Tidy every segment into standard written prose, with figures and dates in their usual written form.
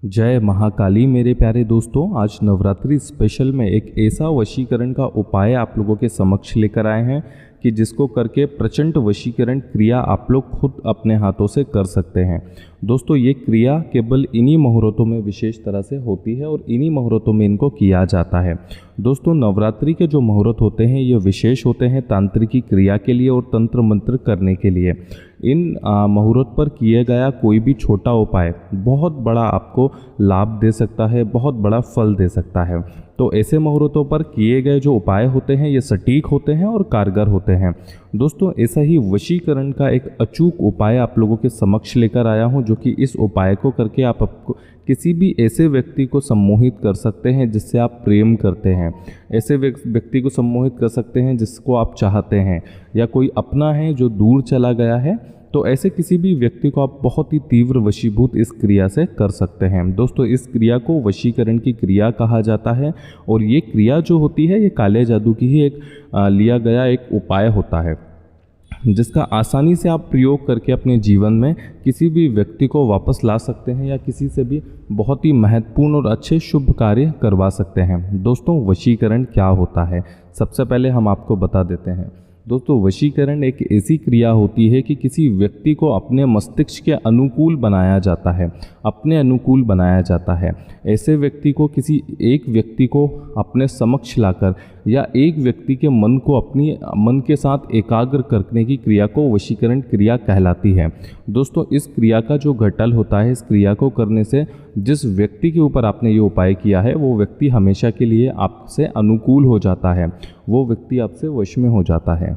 जय महाकाली मेरे प्यारे दोस्तों, आज नवरात्रि स्पेशल में एक ऐसा वशीकरण का उपाय आप लोगों के समक्ष लेकर आए हैं कि जिसको करके प्रचंड वशीकरण क्रिया आप लोग खुद अपने हाथों से कर सकते हैं। दोस्तों, ये क्रिया केवल इन्हीं मुहूर्तों में विशेष तरह से होती है और इन्हीं मुहूर्तों में इनको किया जाता है। दोस्तों, नवरात्रि के जो मुहूर्त होते हैं ये विशेष होते हैं तांत्रिकी क्रिया के लिए और तंत्र मंत्र करने के लिए। इन मुहूर्त पर किए गया कोई भी छोटा उपाय बहुत बड़ा आपको लाभ दे सकता है, बहुत बड़ा फल दे सकता है। तो ऐसे मुहूर्तों पर किए गए जो उपाय होते हैं ये सटीक होते हैं और कारगर होते हैं। दोस्तों, ऐसा ही वशीकरण का एक अचूक उपाय आप लोगों के समक्ष लेकर आया हूं, जो कि इस उपाय को करके आप किसी भी ऐसे व्यक्ति को सम्मोहित कर सकते हैं जिससे आप प्रेम करते हैं, ऐसे व्यक्ति को सम्मोहित कर सकते हैं जिसको आप चाहते हैं, या कोई अपना है जो दूर चला गया है। तो ऐसे किसी भी व्यक्ति को आप बहुत ही तीव्र वशीभूत इस क्रिया से कर सकते हैं। दोस्तों, इस क्रिया को वशीकरण की क्रिया कहा जाता है और ये क्रिया जो होती है ये काले जादू की ही एक लिया गया एक उपाय होता है, जिसका आसानी से आप प्रयोग करके अपने जीवन में किसी भी व्यक्ति को वापस ला सकते हैं या किसी से भी बहुत ही महत्वपूर्ण और अच्छे शुभ कार्य करवा सकते हैं। दोस्तों, वशीकरण क्या होता है, सबसे पहले हम आपको बता देते हैं। दोस्तों, वशीकरण एक ऐसी क्रिया होती है कि किसी व्यक्ति को अपने मस्तिष्क के अनुकूल बनाया जाता है, अपने अनुकूल बनाया जाता है। ऐसे व्यक्ति को किसी एक व्यक्ति को अपने समक्ष लाकर या एक व्यक्ति के मन को अपनी मन के साथ एकाग्र करने की क्रिया को वशीकरण क्रिया कहलाती है। दोस्तों, इस क्रिया का जो घटल होता है, इस क्रिया को करने से जिस व्यक्ति के ऊपर आपने ये उपाय किया है वो व्यक्ति हमेशा के लिए आपसे अनुकूल हो जाता है, वो व्यक्ति आपसे वश में हो जाता है।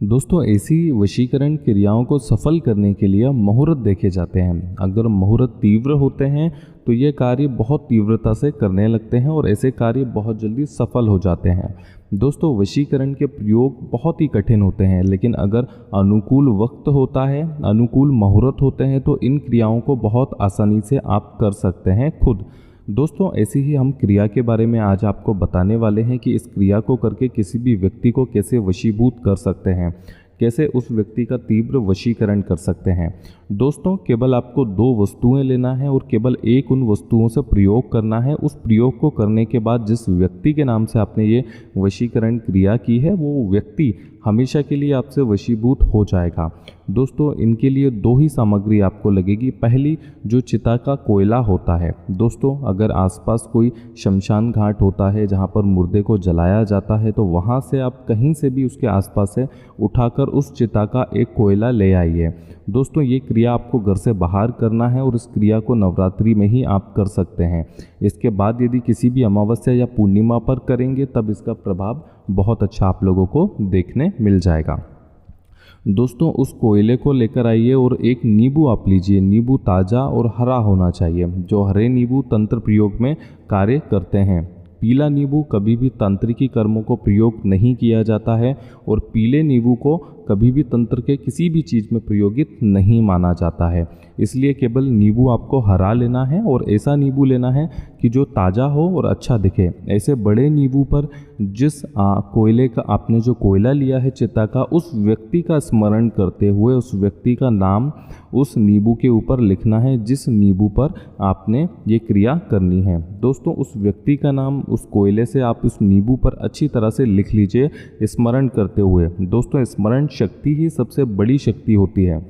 दोस्तों, ऐसी वशीकरण क्रियाओं को सफल करने के लिए मुहूर्त देखे जाते हैं। अगर मुहूर्त तीव्र होते हैं तो ये कार्य बहुत तीव्रता से करने लगते हैं और ऐसे कार्य बहुत जल्दी सफल हो जाते हैं। दोस्तों, वशीकरण के प्रयोग बहुत ही कठिन होते हैं, लेकिन अगर अनुकूल वक्त होता है, अनुकूल मुहूर्त होते हैं तो इन क्रियाओं को बहुत आसानी से आप कर सकते हैं खुद। दोस्तों, ऐसी ही हम क्रिया के बारे में आज आपको बताने वाले हैं कि इस क्रिया को करके किसी भी व्यक्ति को कैसे वशीभूत कर सकते हैं, कैसे उस व्यक्ति का तीव्र वशीकरण कर सकते हैं। दोस्तों, केवल आपको 2 वस्तुएं लेना है और केवल एक उन वस्तुओं से प्रयोग करना है। उस प्रयोग को करने के बाद जिस व्यक्ति के नाम से आपने ये वशीकरण क्रिया की है वो व्यक्ति हमेशा के लिए आपसे वशीभूत हो जाएगा। दोस्तों, इनके लिए 2 ही सामग्री आपको लगेगी। पहली, जो चिता का कोयला होता है। दोस्तों, अगर आसपास कोई शमशान घाट होता है जहाँ पर मुर्दे को जलाया जाता है तो वहाँ से आप कहीं से भी उसके आसपास से उठाकर उस चिता का एक कोयला ले आइए। दोस्तों, ये क्रिया आपको घर से बाहर करना है और इस क्रिया को नवरात्रि में ही आप कर सकते हैं। इसके बाद यदि किसी भी अमावस्या या पूर्णिमा पर करेंगे तब इसका प्रभाव बहुत अच्छा आप लोगों को देखने मिल जाएगा। दोस्तों, उस कोयले को लेकर आइए और एक नींबू आप लीजिए। नींबू ताज़ा और हरा होना चाहिए। जो हरे नींबू तंत्र प्रयोग में कार्य करते हैं। पीला नींबू कभी भी तांत्रिकी कर्मों को प्रयोग नहीं किया जाता है और पीले नींबू को कभी भी तंत्र के किसी भी चीज़ में प्रयोगित नहीं माना जाता है। इसलिए केवल नींबू आपको हरा लेना है और ऐसा नींबू लेना है कि जो ताज़ा हो और अच्छा दिखे। ऐसे बड़े नींबू पर जिस कोयले का आपने जो कोयला लिया है चिता का, उस व्यक्ति का स्मरण करते हुए उस व्यक्ति का नाम उस नींबू के ऊपर लिखना है जिस नींबू पर आपने ये क्रिया करनी है। दोस्तों, उस व्यक्ति का नाम उस कोयले से आप उस नींबू पर अच्छी तरह से लिख लीजिए स्मरण करते हुए। दोस्तों, स्मरण शक्ति ही सबसे बड़ी शक्ति होती है।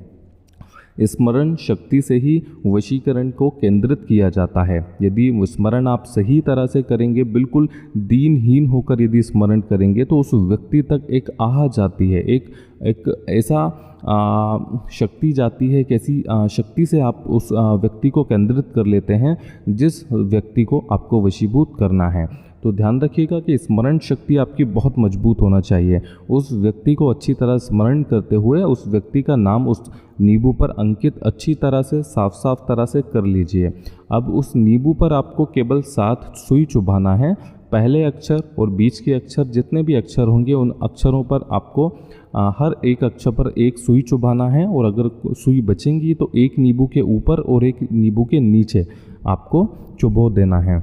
स्मरण शक्ति से ही वशीकरण को केंद्रित किया जाता है। यदि स्मरण आप सही तरह से करेंगे, बिल्कुल दीनहीन होकर यदि स्मरण करेंगे तो उस व्यक्ति तक एक आह जाती है, एक ऐसा शक्ति जाती है, कैसी शक्ति से आप उस व्यक्ति को केंद्रित कर लेते हैं जिस व्यक्ति को आपको वशीभूत करना है। तो ध्यान रखिएगा कि स्मरण शक्ति आपकी बहुत मजबूत होना चाहिए। उस व्यक्ति को अच्छी तरह स्मरण करते हुए उस व्यक्ति का नाम उस नींबू पर अंकित अच्छी तरह से साफ तरह से कर लीजिए। अब उस नींबू पर आपको केवल 7 सुई चुभाना है। पहले अक्षर और बीच के अक्षर, जितने भी अक्षर होंगे उन अक्षरों पर आपको हर एक अक्षर पर एक सुई चुभाना है और अगर सुई बचेंगी तो एक नींबू के ऊपर और एक नींबू के नीचे आपको चुभो देना है।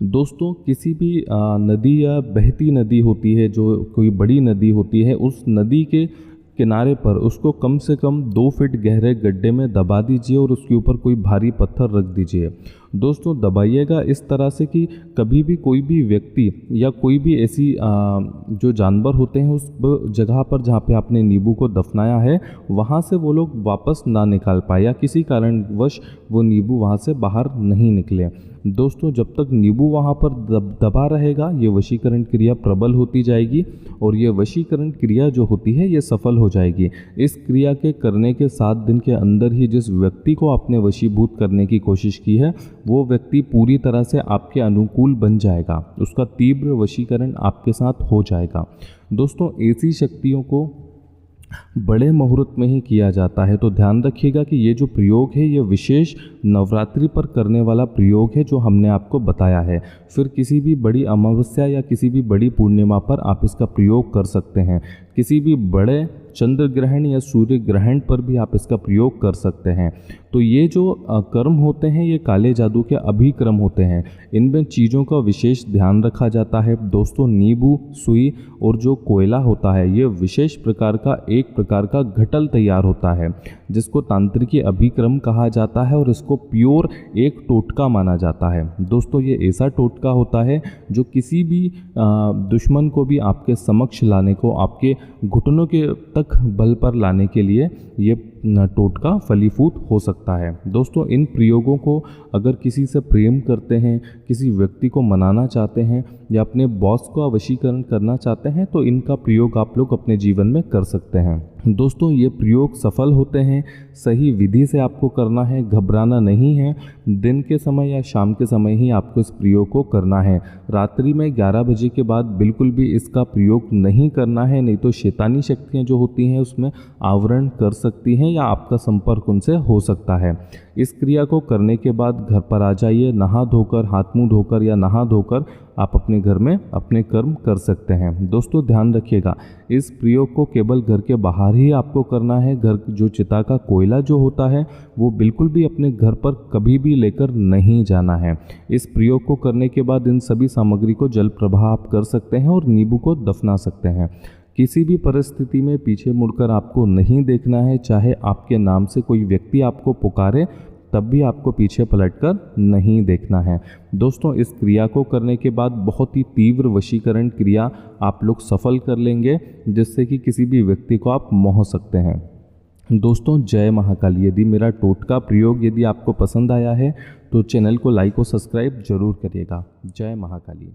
दोस्तों, किसी भी नदी या बहती नदी होती है, जो कोई बड़ी नदी होती है, उस नदी के किनारे पर उसको कम से कम 2 फीट गहरे गड्ढे में दबा दीजिए और उसके ऊपर कोई भारी पत्थर रख दीजिए। दोस्तों दबाइएगा इस तरह से कि कभी भी कोई भी व्यक्ति या कोई भी ऐसी जो जानवर होते हैं उस जगह पर जहाँ पे आपने नींबू को दफनाया है वहाँ से वो लोग वापस ना निकाल पाए या किसी कारणवश वो नींबू वहाँ से बाहर नहीं निकले। दोस्तों जब तक नींबू वहाँ पर दबा रहेगा ये वशीकरण क्रिया प्रबल होती जाएगी और ये वशीकरण क्रिया जो होती है ये सफल हो जाएगी। इस क्रिया के करने के 7 दिन के अंदर ही जिस व्यक्ति को आपने वशीभूत करने की कोशिश की है वो व्यक्ति पूरी तरह से आपके अनुकूल बन जाएगा, उसका तीव्र वशीकरण आपके साथ हो जाएगा। दोस्तों ऐसी शक्तियों को बड़े मुहूर्त में ही किया जाता है, तो ध्यान रखिएगा कि ये जो प्रयोग है ये विशेष नवरात्रि पर करने वाला प्रयोग है जो हमने आपको बताया है। फिर किसी भी बड़ी अमावस्या या किसी भी बड़ी पूर्णिमा पर आप इसका प्रयोग कर सकते हैं। किसी भी बड़े चंद्र ग्रहण या सूर्य ग्रहण पर भी आप इसका प्रयोग कर सकते हैं। तो ये जो कर्म होते हैं ये काले जादू के अभिक्रम होते हैं, इनमें चीज़ों का विशेष ध्यान रखा जाता है। दोस्तों नींबू, सुई और जो कोयला होता है ये विशेष प्रकार का घटल तैयार होता है जिसको तांत्रिकी अभिक्रम कहा जाता है और इसको प्योर एक टोटका माना जाता है। दोस्तों ये ऐसा टोटका होता है जो किसी भी दुश्मन को भी आपके समक्ष लाने को, आपके घुटनों के तक बल पर लाने के लिए ये टोटका फलीभूत हो सकता है। दोस्तों इन प्रयोगों को अगर किसी से प्रेम करते हैं, किसी व्यक्ति को मनाना चाहते हैं या अपने बॉस का वशीकरण करना चाहते हैं तो इनका प्रयोग आप लोग अपने जीवन में कर सकते हैं। दोस्तों ये प्रयोग सफल होते हैं, सही विधि से आपको करना है, घबराना नहीं है। दिन के समय या शाम के समय ही आपको इस प्रयोग को करना है। रात्रि में 11 बजे के बाद बिल्कुल भी इसका प्रयोग नहीं करना है, नहीं तो शैतानी शक्तियाँ जो होती हैं उसमें आवरण कर सकती हैं या आपका संपर्क उनसे हो सकता है। इस क्रिया को करने के बाद घर पर आ जाइए, नहा धोकर, हाथ मुंह धोकर या नहा धोकर आप अपने घर में अपने कर्म कर सकते हैं। दोस्तों ध्यान रखिएगा इस प्रयोग को केवल घर के बाहर ही आपको करना है। घर जो चिता का कोयला जो होता है वो बिल्कुल भी अपने घर पर कभी भी लेकर नहीं जाना है। इस प्रयोग को करने के बाद इन सभी सामग्री को जल प्रवाह आप कर सकते हैं और नींबू को दफना सकते हैं। किसी भी परिस्थिति में पीछे मुड़कर आपको नहीं देखना है, चाहे आपके नाम से कोई व्यक्ति आपको पुकारे तब भी आपको पीछे पलटकर नहीं देखना है। दोस्तों इस क्रिया को करने के बाद बहुत ही तीव्र वशीकरण क्रिया आप लोग सफल कर लेंगे जिससे कि किसी भी व्यक्ति को आप मोह सकते हैं। दोस्तों जय महाकाली। यदि मेरा टोटका प्रयोग यदि आपको पसंद आया है तो चैनल को लाइक और सब्सक्राइब जरूर करिएगा। जय महाकाली।